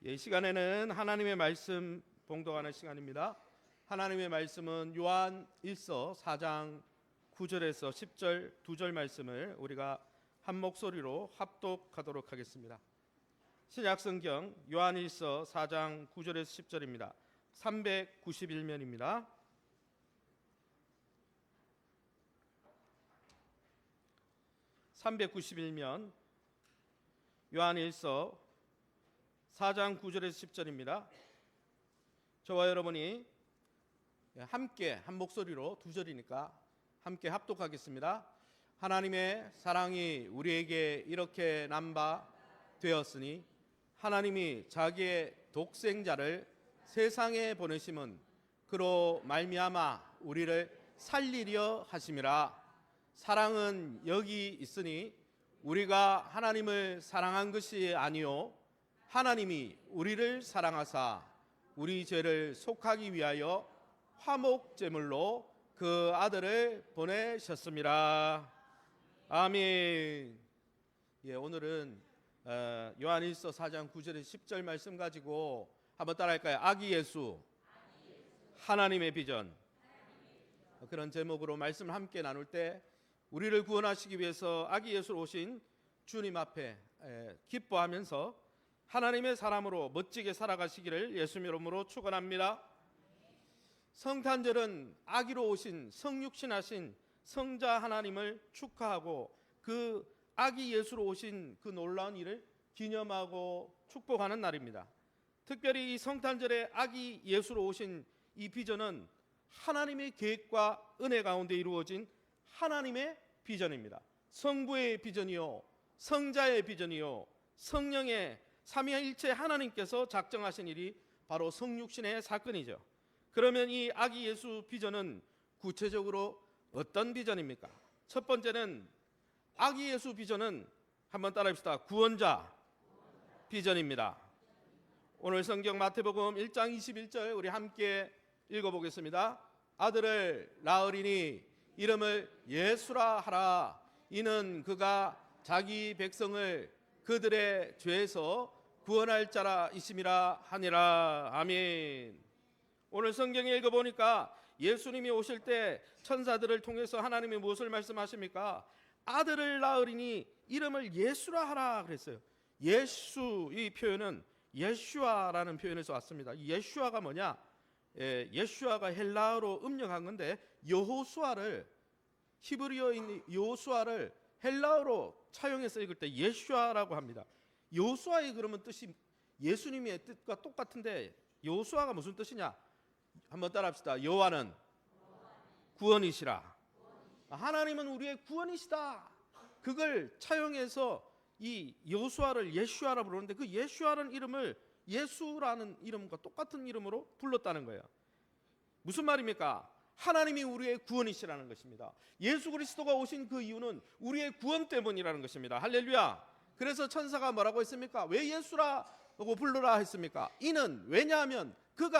이 시간에는 하나님의 말씀 봉독하는 시간입니다. 하나님의 말씀은 요한 1서 4장 9절에서 10절 2절 말씀을 우리가 한 목소리로 합독하도록 하겠습니다. 신약성경 요한 1서 4장 9절에서 10절입니다. 391면입니다. (391면) 요한 1서 4장 9절에서 10절입니다. 저와 여러분이 함께 한 목소리로 2절이니까 함께 합독하겠습니다. 하나님의 사랑이 우리에게 이렇게 난 바 되었으니 하나님이 자기의 독생자를 세상에 보내심은 그로 말미암아 우리를 살리려 하심이라. 사랑은 여기 있으니 우리가 하나님을 사랑한 것이 아니요 하나님이 우리를 사랑하사 우리 죄를 속하기 위하여 화목제물로 그 아들을 보내셨습니다. 아멘. 오늘은 요한일서 4장 9절에서 10절 말씀 가지고 한번 따라할까요? 아기 예수, 하나님의 비전. 그런 제목으로 말씀을 함께 나눌 때 우리를 구원하시기 위해서 아기 예수로 오신 주님 앞에 기뻐하면서 하나님의 사람으로 멋지게 살아가시기를 예수님 이름으로 축원합니다. 성탄절은 아기로 오신 성육신하신 성자 하나님을 축하하고 그 아기 예수로 오신 그 놀라운 일을 기념하고 축복하는 날입니다. 특별히 이 성탄절에 아기 예수로 오신 이 비전은 하나님의 계획과 은혜 가운데 이루어진 하나님의 비전입니다. 성부의 비전이요, 성자의 비전이요, 성령의 삼위일체 하나님께서 작정하신 일이 바로 성육신의 사건이죠. 그러면 이 아기 예수 비전은 구체적으로 어떤 비전입니까? 첫 번째는 아기 예수 비전은 한번 따라합시다. 구원자 비전입니다. 오늘 성경 마태복음 1장 21절 우리 함께 읽어보겠습니다. 아들을 낳으리니 이름을 예수라 하라. 이는 그가 자기 백성을 그들의 죄에서 구원할 자라 이심이라 하니라. 아멘. 오늘 성경에 읽어보니까 예수님이 오실 때 천사들을 통해서 하나님이 무엇을 말씀하십니까? 아들을 낳으리니 이름을 예수라 하라 그랬어요. 예수, 이 표현은 예슈아라는 표현에서 왔습니다. 이 예슈아가 뭐냐? 예슈아가 헬라어로 음력한 건데 여호수아를, 히브리어인 여호수아를 헬라어로 차용해서 읽을 때 예슈아라고 합니다. 여호수아의 그러면 뜻이 예수님의 뜻과 똑같은데 여호수아가 무슨 뜻이냐? 한번 따라합시다. 여호와는 구원이시라. 하나님은 우리의 구원이시다. 그걸 차용해서 이 여호수아를 예슈아라 부르는데 그 예슈아라는 이름을 예수라는 이름과 똑같은 이름으로 불렀다는 거예요. 무슨 말입니까? 하나님이 우리의 구원이시라는 것입니다. 예수 그리스도가 오신 그 이유는 우리의 구원 때문이라는 것입니다. 할렐루야. 그래서 천사가 뭐라고 했습니까? 왜 예수라고 불러라 했습니까? 이는 왜냐하면 그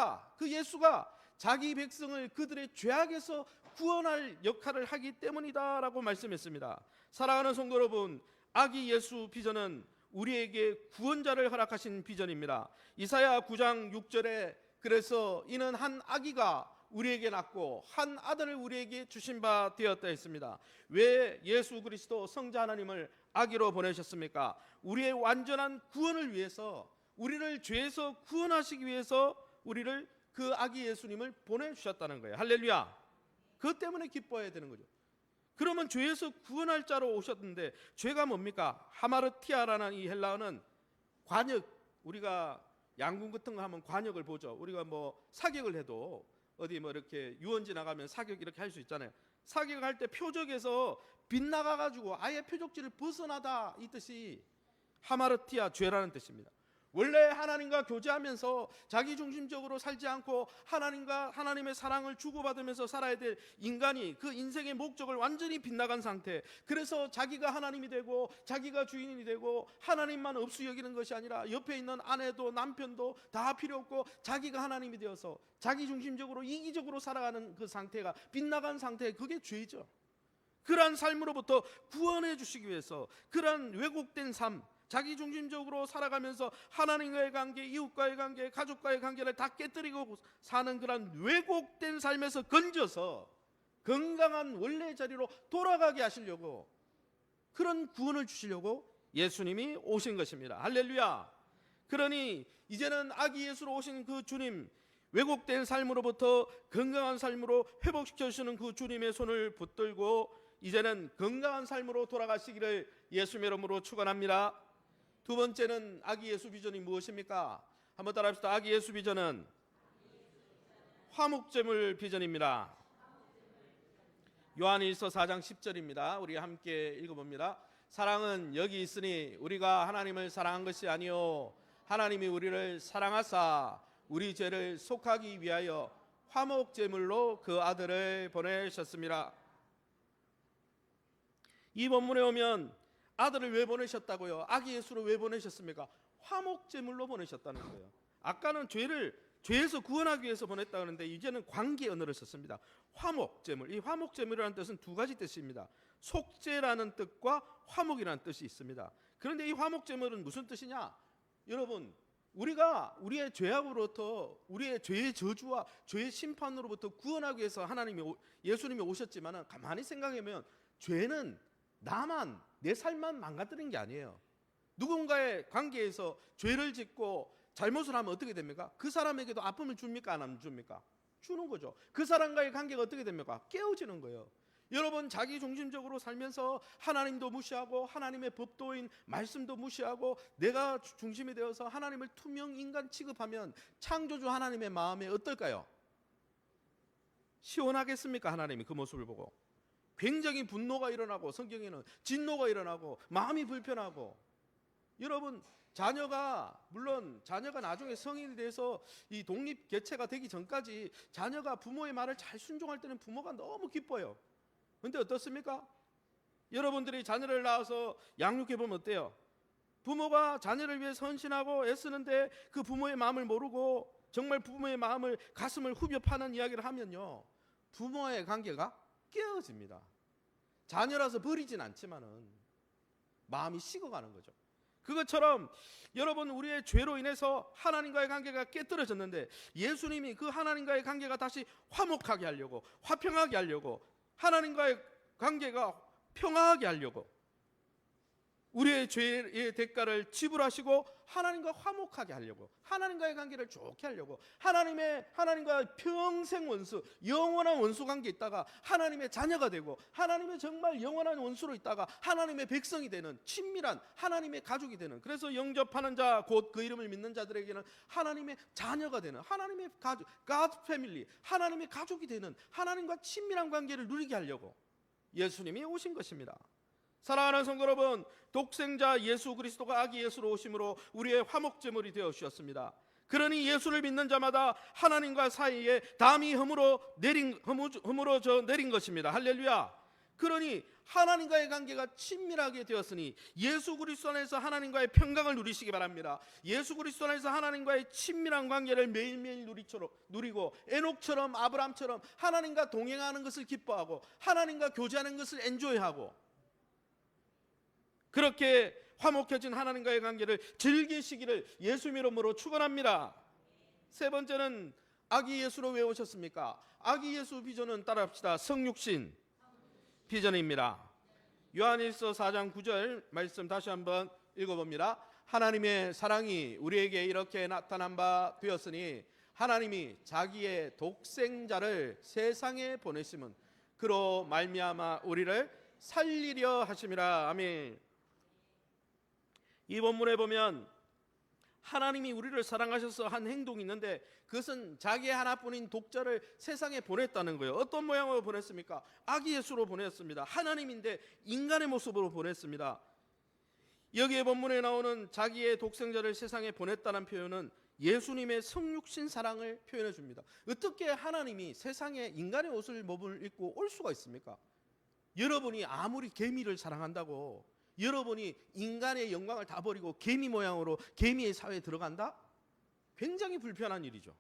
예수가 자기 백성을 그들의 죄악에서 구원할 역할을 하기 때문이다라고 말씀했습니다. 사랑하는 성도 여러분, 아기 예수 비전은 우리에게 구원자를 허락하신 비전입니다. 이사야 9장 6절에 그래서 이는 한 아기가 우리에게 낳고 한 아들을 우리에게 주신 바 되었다 했습니다. 왜 예수 그리스도 성자 하나님을 아기로 보내셨습니까? 우리의 완전한 구원을 위해서, 우리를 죄에서 구원하시기 위해서 우리를 그 아기 예수님을 보내주셨다는 거예요. 할렐루야. 그것 때문에 기뻐해야 되는 거죠. 그러면 죄에서 구원할 자로 오셨는데 죄가 뭡니까? 하마르티아라는 이 헬라어는 관역, 우리가 양궁 같은 거 하면 관역을 보죠. 우리가 뭐 사격을 해도 어디 뭐 이렇게 유원지 나가면 사격 이렇게 할 수 있잖아요. 사격할 때 표적에서 빗나가가지고 아예 표적지를 벗어나다, 이 뜻이 하마르티아, 죄라는 뜻입니다. 원래 하나님과 교제하면서 자기중심적으로 살지 않고 하나님의 사랑을 주고받으면서 살아야 될 인간이 그 인생의 목적을 완전히 빗나간 상태, 그래서 자기가 하나님이 되고 자기가 주인이 되고 하나님만 없이 여기는 것이 아니라 옆에 있는 아내도 남편도 다 필요 없고 자기가 하나님이 되어서 자기중심적으로 이기적으로 살아가는 그 상태가 빗나간 상태, 그게 죄죠. 그러한 삶으로부터 구원해 주시기 위해서 그러한 왜곡된 삶, 자기 중심적으로 살아가면서 하나님과의 관계, 이웃과의 관계, 가족과의 관계를 다 깨뜨리고 사는 그런 왜곡된 삶에서 건져서 건강한 원래의 자리로 돌아가게 하시려고, 그런 구원을 주시려고 예수님이 오신 것입니다. 할렐루야. 그러니 이제는 아기 예수로 오신 그 주님, 왜곡된 삶으로부터 건강한 삶으로 회복시켜 주시는 그 주님의 손을 붙들고 이제는 건강한 삶으로 돌아가시기를 예수님의 이름으로 축원합니다. 두 번째는 아기 예수 비전이 무엇입니까? 한번 따라합시다. 아기 예수 비전은 화목제물 비전입니다. 요한일서 4장 10절입니다. 우리 함께 읽어봅니다. 사랑은 여기 있으니 우리가 하나님을 사랑한 것이 아니요 하나님이 우리를 사랑하사 우리 죄를 속하기 위하여 화목제물로 그 아들을 보내셨습니다. 이 본문에 오면 아들을 왜 보내셨다고요? 아기 예수로 왜 보내셨습니까? 화목제물로 보내셨다는 거예요. 아까는 죄에서 구원하기 위해서 보냈다 그러는데 이제는 관계 언어를 썼습니다. 화목제물. 이 화목제물이라는 뜻은 두 가지 뜻입니다. 속죄라는 뜻과 화목이라는 뜻이 있습니다. 그런데 이 화목제물은 무슨 뜻이냐? 여러분, 우리가 우리의 죄악으로부터, 우리의 죄의 저주와 죄의 심판으로부터 구원하기 위해서 예수님이 오셨지만 가만히 생각해보면 죄는 나만, 내 삶만 망가뜨린 게 아니에요. 누군가의 관계에서 죄를 짓고 잘못을 하면 어떻게 됩니까? 그 사람에게도 아픔을 줍니까? 안 줍니까? 주는 거죠. 그 사람과의 관계가 어떻게 됩니까? 깨어지는 거예요. 여러분, 자기 중심적으로 살면서 하나님도 무시하고 하나님의 법도인 말씀도 무시하고 내가 중심이 되어서 하나님을 투명 인간 취급하면 창조주 하나님의 마음에 어떨까요? 시원하겠습니까? 하나님이 그 모습을 보고 굉장히 분노가 일어나고, 성경에는 진노가 일어나고 마음이 불편하고. 여러분, 물론 자녀가 나중에 성인이 돼서 이 독립 개체가 되기 전까지 자녀가 부모의 말을 잘 순종할 때는 부모가 너무 기뻐요. 그런데 어떻습니까? 여러분들이 자녀를 낳아서 양육해 보면 어때요? 부모가 자녀를 위해 헌신하고 애쓰는데 그 부모의 마음을 모르고 정말 부모의 마음을, 가슴을 후벼 파는 이야기를 하면요, 부모의 관계가 깨어집니다. 자녀라서 버리진 않지만은 마음이 식어가는 거죠. 그것처럼 여러분, 우리의 죄로 인해서 하나님과의 관계가 깨뜨려졌는데 예수님이 그 하나님과의 관계가 다시 화목하게 하려고, 화평하게 하려고, 하나님과의 관계가 평화하게 하려고 우리의 죄의 대가를 지불하시고 하나님과 화목하게 하려고, 하나님과의 관계를 좋게 하려고, 하나님과 평생 원수, 영원한 원수 관계에 있다가 하나님의 자녀가 되고, 하나님의 정말 영원한 원수로 있다가 하나님의 백성이 되는, 친밀한 하나님의 가족이 되는, 그래서 영접하는 자, 곧 그 이름을 믿는 자들에게는 하나님의 자녀가 되는, 하나님의 가족, God family, 하나님의 가족이 되는, 하나님과 친밀한 관계를 누리게 하려고 예수님이 오신 것입니다. 사랑하는 성도 여러분, 독생자 예수 그리스도가 아기 예수로 오심으로 우리의 화목제물이 되어 주셨습니다. 그러니 예수를 믿는 자마다 하나님과 사이에 담이 허물어져 내린 것입니다. 할렐루야. 그러니 하나님과의 관계가 친밀하게 되었으니 예수 그리스도 안에서 하나님과의 평강을 누리시기 바랍니다. 예수 그리스도 안에서 하나님과의 친밀한 관계를 매일매일 누리고 에녹처럼, 아브라함처럼 하나님과 동행하는 것을 기뻐하고 하나님과 교제하는 것을 엔조이하고, 그렇게 화목해진 하나님과의 관계를 즐기시기를 예수님 이름으로 축원합니다. 세 번째는 아기 예수로 왜 오셨습니까? 아기 예수 비전은 따라합시다. 성육신 비전입니다. 요한일서 4장 9절 말씀 다시 한번 읽어봅니다. 하나님의 사랑이 우리에게 이렇게 나타난 바 되었으니 하나님이 자기의 독생자를 세상에 보내심은 그로 말미암아 우리를 살리려 하심이라. 아멘. 이 본문에 보면 하나님이 우리를 사랑하셔서 한 행동이 있는데 그것은 자기의 하나뿐인 독자를 세상에 보냈다는 거예요. 어떤 모양으로 보냈습니까? 아기 예수로 보냈습니다. 하나님인데 인간의 모습으로 보냈습니다. 여기에 본문에 나오는 자기의 독생자를 세상에 보냈다는 표현은 예수님의 성육신 사랑을 표현해 줍니다. 어떻게 하나님이 세상에 인간의 옷을 몸을 입고 올 수가 있습니까? 여러분이 아무리 개미를 사랑한다고 여러분이 인간의 영광을 다 버리고 개미 모양으로 개미의 사회에 들어간다? 굉장히 불편한 일이죠.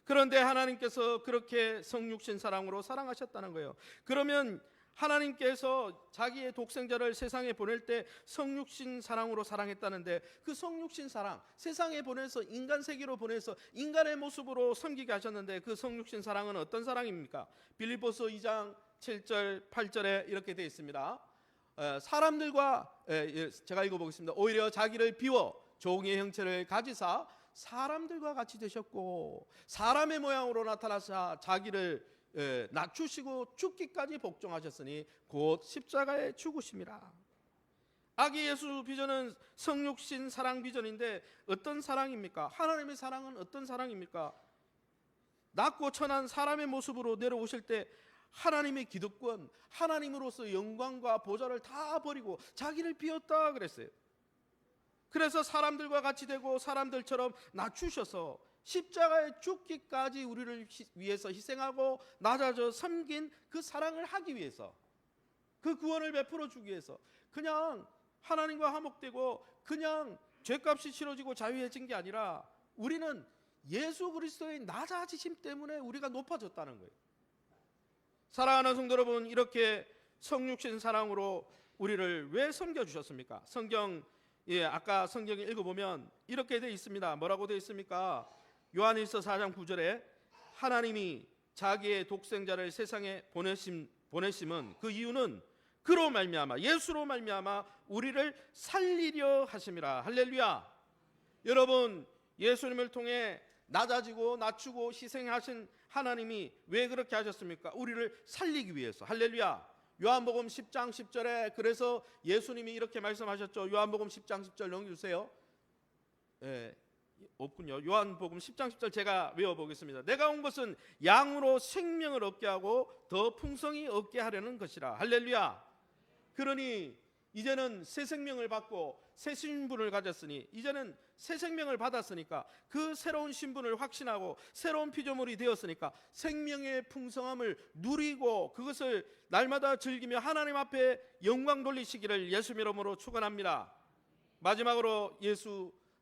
그런데 하나님께서 그렇게 성육신 사랑으로 사랑하셨다는 거예요. 그러면 하나님께서 자기의 독생자를 세상에 보낼 때 성육신 사랑으로 사랑했다는데, 그 성육신 사랑, 세상에 보내서 인간 세계로 보내서 인간의 모습으로 섬기게 하셨는데, 그 성육신 사랑은 어떤 사랑입니까? 빌립보서 2장 7절 8절에 이렇게 되어 있습니다. 사람들과, 제가 읽어보겠습니다. 오히려 자기를 비워 종의 형체를 가지사 사람들과 같이 되셨고 사람의 모양으로 나타나사 자기를 낮추시고 죽기까지 복종하셨으니 곧 십자가에 죽으심이라. 아기 예수 비전은 성육신 사랑 비전인데 어떤 사랑입니까? 하나님의 사랑은 어떤 사랑입니까? 낮고 천한 사람의 모습으로 내려오실 때 하나님의 기득권, 하나님으로서 영광과 보좌를 다 버리고 자기를 비웠다 그랬어요. 그래서 사람들과 같이 되고 사람들처럼 낮추셔서 십자가에 죽기까지 우리를 위해서 희생하고 낮아져 섬긴 그 사랑을 하기 위해서, 그 구원을 베풀어 주기 위해서 그냥 하나님과 화목되고 그냥 죄값이 치러지고 자유해진 게 아니라 우리는 예수 그리스도의 낮아지심 때문에 우리가 높아졌다는 거예요. 사랑하는 성도 여러분, 이렇게 성육신 사랑으로 우리를 왜 섬겨주셨습니까? 아까 성경 읽어보면 이렇게 되어 있습니다. 뭐라고 되어 있습니까? 요한일서 4장 9절에 하나님이 자기의 독생자를 세상에 보내심은 그 이유는 그로 말미암아, 예수로 말미암아 우리를 살리려 하심이라. 할렐루야. 여러분, 예수님을 통해 낮아지고 낮추고 희생하신 하나님이 왜 그렇게 하셨습니까? 우리를 살리기 위해서. 할렐루야. 요한복음 10장 10절에 그래서 예수님이 이렇게 말씀하셨죠. 요한복음 10장 10절 넘겨주세요. 없군요. 요한복음 10장 10절 제가 외워보겠습니다. 내가 온 것은 양으로 생명을 얻게 하고 더 풍성히 얻게 하려는 것이라. 할렐루야. 그러니 이제는 새 생명을 받고 새 신분을 가졌으니, 이제는 새 생명을 받았으니까 그 새로운 신분을 확신하고 새로운 피조물이 되었으니까 생명의 풍성함을 누리고 그것을 날마다 즐기며 하나님 앞에 영광 돌리시기를 예수 이름으로 축원합니다. 마지막으로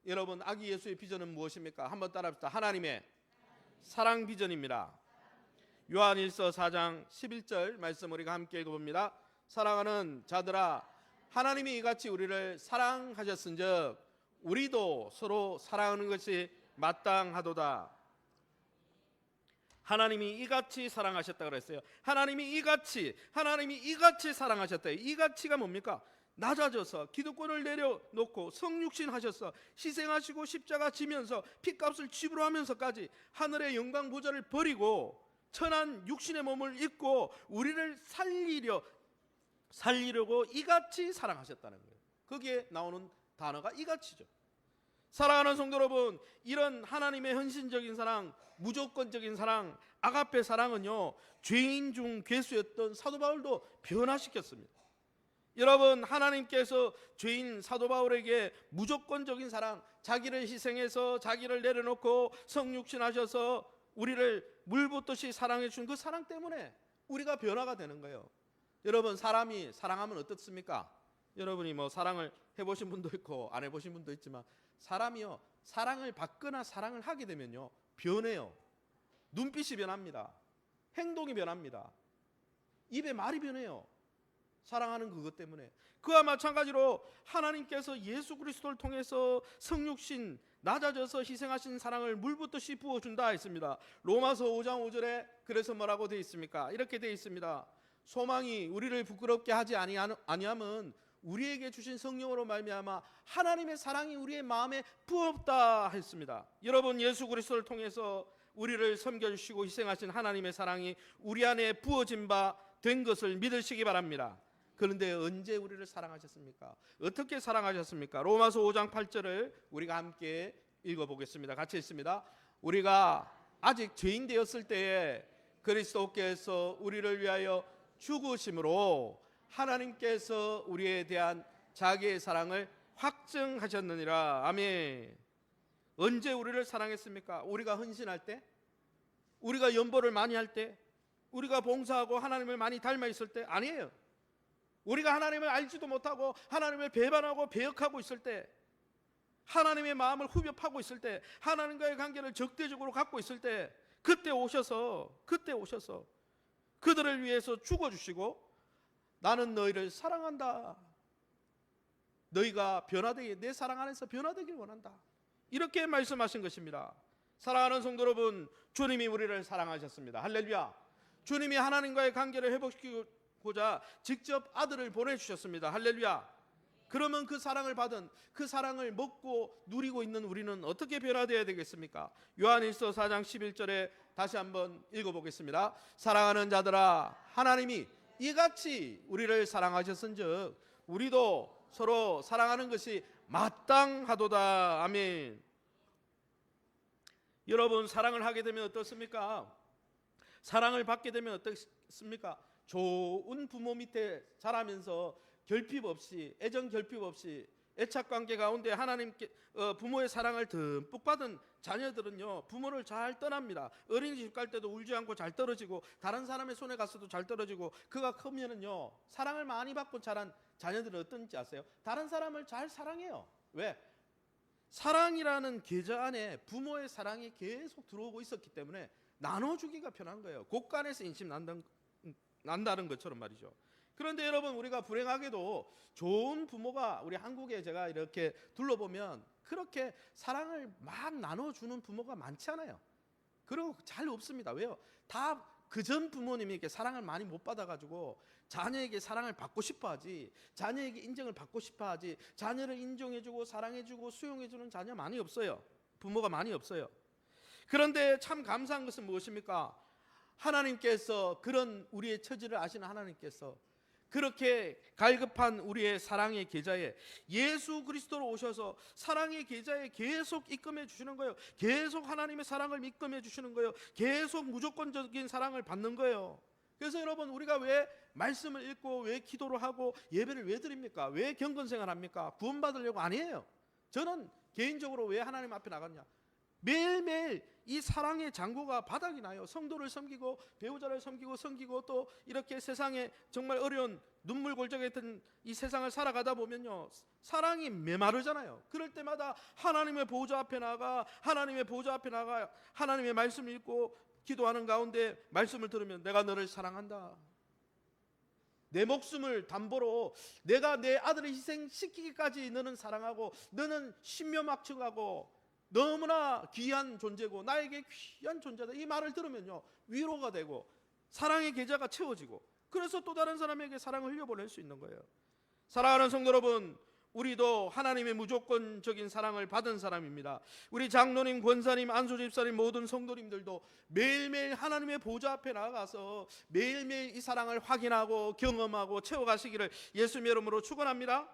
여러분, 아기 예수의 비전은 무엇입니까? 한번 따라합시다. 하나님의 사랑 비전입니다. 요한일서 4장 11절 말씀 우리가 함께 읽어봅니다. 사랑하는 자들아, 하나님이 이같이 우리를 사랑하셨은즉 우리도 서로 사랑하는 것이 마땅하도다. 하나님이 이같이 사랑하셨다 그랬어요. 하나님이 이같이 사랑하셨다. 이같이가 뭡니까? 낮아져서 기득권을 내려놓고 성육신 하셔서 희생하시고 십자가 지면서 핏값을 지불하면서까지 하늘의 영광 보좌를 버리고 천한 육신의 몸을 입고 우리를 살리려고 이같이 사랑하셨다는 거예요. 거기에 나오는 단어가 이같이죠. 사랑하는 성도 여러분, 이런 하나님의 헌신적인 사랑, 무조건적인 사랑, 아가페 사랑은요, 죄인 중 괴수였던 사도 바울도 변화시켰습니다. 여러분, 하나님께서 죄인 사도 바울에게 무조건적인 사랑, 자기를 희생해서 자기를 내려놓고 성육신하셔서 우리를 물붓듯이 사랑해 준 그 사랑 때문에 우리가 변화가 되는 거예요. 여러분, 사람이 사랑하면 어떻습니까? 여러분이 사랑을 해보신 분도 있고 안 해보신 분도 있지만 사람이요, 사랑을 받거나 사랑을 하게 되면요 변해요. 눈빛이 변합니다. 행동이 변합니다. 입에 말이 변해요. 사랑하는 그것 때문에. 그와 마찬가지로 하나님께서 예수 그리스도를 통해서 성육신, 낮아져서 희생하신 사랑을 물붓듯이 부어준다 했습니다. 로마서 5장 5절에 그래서 뭐라고 되어 있습니까? 이렇게 되어 있습니다. 소망이 우리를 부끄럽게 하지 아니함은 우리에게 주신 성령으로 말미암아 하나님의 사랑이 우리의 마음에 부었다 했습니다. 여러분, 예수 그리스도를 통해서 우리를 섬겨주시고 희생하신 하나님의 사랑이 우리 안에 부어진 바 된 것을 믿으시기 바랍니다. 그런데 언제 우리를 사랑하셨습니까? 어떻게 사랑하셨습니까? 로마서 5장 8절을 우리가 함께 읽어보겠습니다. 같이 읽습니다. 우리가 아직 죄인 되었을 때에 그리스도께서 우리를 위하여 죽으심으로 하나님께서 우리에 대한 자기의 사랑을 확증하셨느니라. 아멘. 언제 우리를 사랑했습니까? 우리가 헌신할 때? 우리가 연보를 많이 할 때? 우리가 봉사하고 하나님을 많이 닮아 있을 때? 아니에요. 우리가 하나님을 알지도 못하고 하나님을 배반하고 배역하고 있을 때, 하나님의 마음을 후벼 파고 있을 때, 하나님과의 관계를 적대적으로 갖고 있을 때, 그때 오셔서 그들을 위해서 죽어주시고 나는 너희를 사랑한다. 너희가 변화되게, 내 사랑 안에서 변화되길 원한다. 이렇게 말씀하신 것입니다. 사랑하는 성도 여러분, 주님이 우리를 사랑하셨습니다. 할렐루야. 주님이 하나님과의 관계를 회복시키고자 직접 아들을 보내주셨습니다. 할렐루야. 그러면 그 사랑을 받은, 그 사랑을 먹고 누리고 있는 우리는 어떻게 변화되어야 되겠습니까? 요한일서 4장 11절에 다시 한번 읽어보겠습니다. 사랑하는 자들아, 하나님이 이같이 우리를 사랑하셨은즉 우리도 서로 사랑하는 것이 마땅하도다. 아멘. 여러분, 사랑을 하게 되면 어떻습니까? 사랑을 받게 되면 어떻습니까? 좋은 부모 밑에 자라면서 결핍 없이, 애정 결핍 없이 애착 관계 가운데 하나님께 부모의 사랑을 듬뿍 받은 자녀들은요, 부모를 잘 떠납니다. 어린이집 갈 때도 울지 않고 잘 떨어지고, 다른 사람의 손에 갔어도 잘 떨어지고, 그가 크면은요, 사랑을 많이 받고 자란 자녀들은 어떤지 아세요? 다른 사람을 잘 사랑해요. 왜? 사랑이라는 계좌 안에 부모의 사랑이 계속 들어오고 있었기 때문에 나눠주기가 편한 거예요. 곳간에서 인심 난다는 것처럼 말이죠. 그런데 여러분, 우리가 불행하게도 좋은 부모가 우리 한국에 제가 이렇게 둘러보면 그렇게 사랑을 막 나눠주는 부모가 많지 않아요. 그리고 잘 없습니다. 왜요? 다 그전 부모님이 이렇게 사랑을 많이 못 받아가지고 자녀에게 사랑을 받고 싶어하지, 자녀에게 인정을 받고 싶어하지, 자녀를 인정해주고 사랑해주고 수용해주는 자녀 많이 없어요. 부모가 많이 없어요. 그런데 참 감사한 것은 무엇입니까? 하나님께서, 그런 우리의 처지를 아시는 하나님께서 그렇게 갈급한 우리의 사랑의 계좌에 예수 그리스도로 오셔서 사랑의 계좌에 계속 입금해 주시는 거예요. 계속 하나님의 사랑을 입금해 주시는 거예요. 계속 무조건적인 사랑을 받는 거예요. 그래서 여러분, 우리가 왜 말씀을 읽고 왜 기도를 하고 예배를 왜 드립니까? 왜 경건생활 합니까? 구원받으려고 아니에요. 저는 개인적으로 왜 하나님 앞에 나갔냐? 매일매일 이 사랑의 잔고가 바닥이 나요. 성도를 섬기고 배우자를 섬기고 또 이렇게 세상에 정말 어려운 눈물 골짜기했던 이 세상을 살아가다 보면요, 사랑이 메마르잖아요. 그럴 때마다 하나님의 보좌 앞에 나가 하나님의 말씀을 읽고 기도하는 가운데 말씀을 들으면 내가 너를 사랑한다. 내 목숨을 담보로 내가 내 아들을 희생시키기까지 너는 사랑하고, 너는 신묘막측하고 너무나 귀한 존재고 나에게 귀한 존재다. 이 말을 들으면요, 위로가 되고 사랑의 계좌가 채워지고, 그래서 또 다른 사람에게 사랑을 흘려보낼 수 있는 거예요. 사랑하는 성도 여러분, 우리도 하나님의 무조건적인 사랑을 받은 사람입니다. 우리 장로님, 권사님, 안수집사님, 모든 성도님들도 매일매일 하나님의 보좌 앞에 나가서 매일매일 이 사랑을 확인하고 경험하고 채워가시기를 예수님의 이름으로 축원합니다.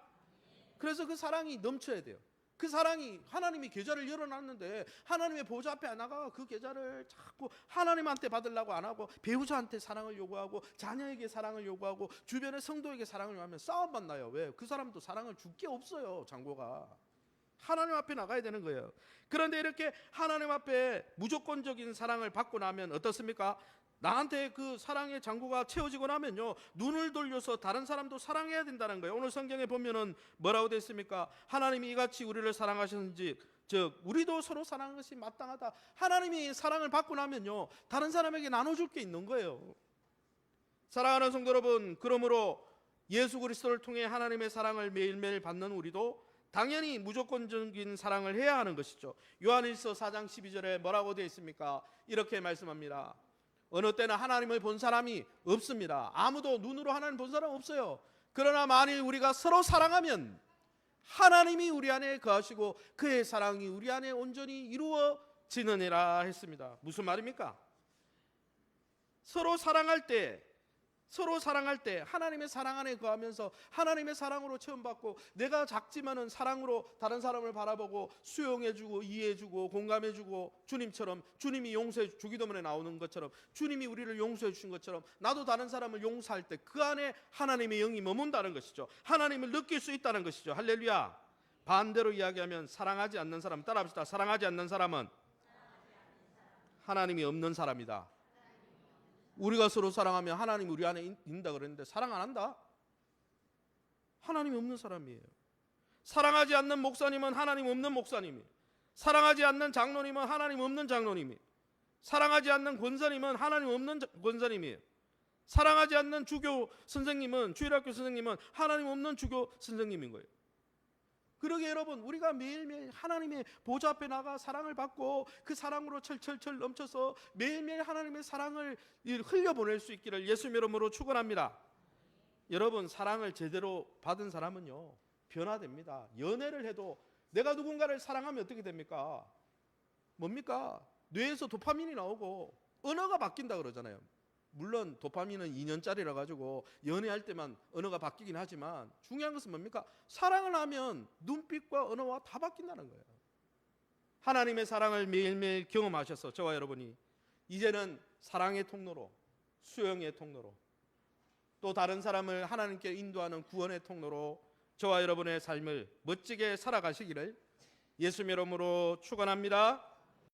그래서 그 사랑이 넘쳐야 돼요. 그 사랑이, 하나님이 계좌를 열어놨는데 하나님의 보좌 앞에 안 나가 그 계좌를 자꾸 하나님한테 받으려고 안 하고 배우자한테 사랑을 요구하고 자녀에게 사랑을 요구하고 주변의 성도에게 사랑을 요구하면 싸움만 나요. 왜? 그 사람도 사랑을 줄 게 없어요. 잔고가. 하나님 앞에 나가야 되는 거예요. 그런데 이렇게 하나님 앞에 무조건적인 사랑을 받고 나면 어떻습니까? 나한테 그 사랑의 잔고가 채워지고 나면요, 눈을 돌려서 다른 사람도 사랑해야 된다는 거예요. 오늘 성경에 보면은 뭐라고 되어 있습니까? 하나님이 이같이 우리를 사랑하셨는지 즉 우리도 서로 사랑하는 것이 마땅하다. 하나님이 사랑을 받고 나면요, 다른 사람에게 나눠줄 게 있는 거예요. 사랑하는 성도 여러분, 그러므로 예수 그리스도를 통해 하나님의 사랑을 매일매일 받는 우리도 당연히 무조건적인 사랑을 해야 하는 것이죠. 요한일서 4장 12절에 뭐라고 되어 있습니까? 이렇게 말씀합니다. 어느 때는 하나님을 본 사람이 없습니다. 아무도 눈으로 하나님 본 사람 없어요. 그러나 만일 우리가 서로 사랑하면 하나님이 우리 안에 거하시고 그의 사랑이 우리 안에 온전히 이루어지느니라 했습니다. 무슨 말입니까? 서로 사랑할 때 하나님의 사랑 안에 거하면서 하나님의 사랑으로 체험받고, 내가 작지만은 사랑으로 다른 사람을 바라보고 수용해주고 이해해주고 공감해주고, 주님처럼, 주님이 용서해 주기도문에 나오는 것처럼 주님이 우리를 용서해 주신 것처럼 나도 다른 사람을 용서할 때 그 안에 하나님의 영이 머문다는 것이죠. 하나님을 느낄 수 있다는 것이죠. 할렐루야. 반대로 이야기하면 사랑하지 않는 사람, 따라합시다. 사랑하지 않는 사람은 하나님이 없는 사람이다. 우리가 서로 사랑하면 하나님이 우리 안에 있는다 그랬는데 사랑 안 한다? 하나님이 없는 사람이에요. 사랑하지 않는 목사님은 하나님 없는 목사님이에요. 사랑하지 않는 장로님은 하나님 없는 장로님이에요. 사랑하지 않는 권사님은 하나님 없는 권사님이에요. 사랑하지 않는 주교 선생님은, 주일학교 선생님은 하나님 없는 주교 선생님인 거예요. 그러게 여러분, 우리가 매일매일 하나님의 보좌 앞에 나가 사랑을 받고 그 사랑으로 철철철 넘쳐서 매일매일 하나님의 사랑을 흘려보낼 수 있기를 예수님 이름으로 축원합니다. 여러분, 사랑을 제대로 받은 사람은요, 변화됩니다. 연애를 해도 내가 누군가를 사랑하면 어떻게 됩니까? 뭡니까? 뇌에서 도파민이 나오고 언어가 바뀐다 그러잖아요. 물론 도파민은 2년짜리라 가지고 연애할 때만 언어가 바뀌긴 하지만 중요한 것은 뭡니까? 사랑을 하면 눈빛과 언어와 다 바뀐다는 거예요. 하나님의 사랑을 매일매일 경험하셔서 저와 여러분이 이제는 사랑의 통로로, 수용의 통로로, 또 다른 사람을 하나님께 인도하는 구원의 통로로 저와 여러분의 삶을 멋지게 살아가시기를 예수님 이름으로 축원합니다.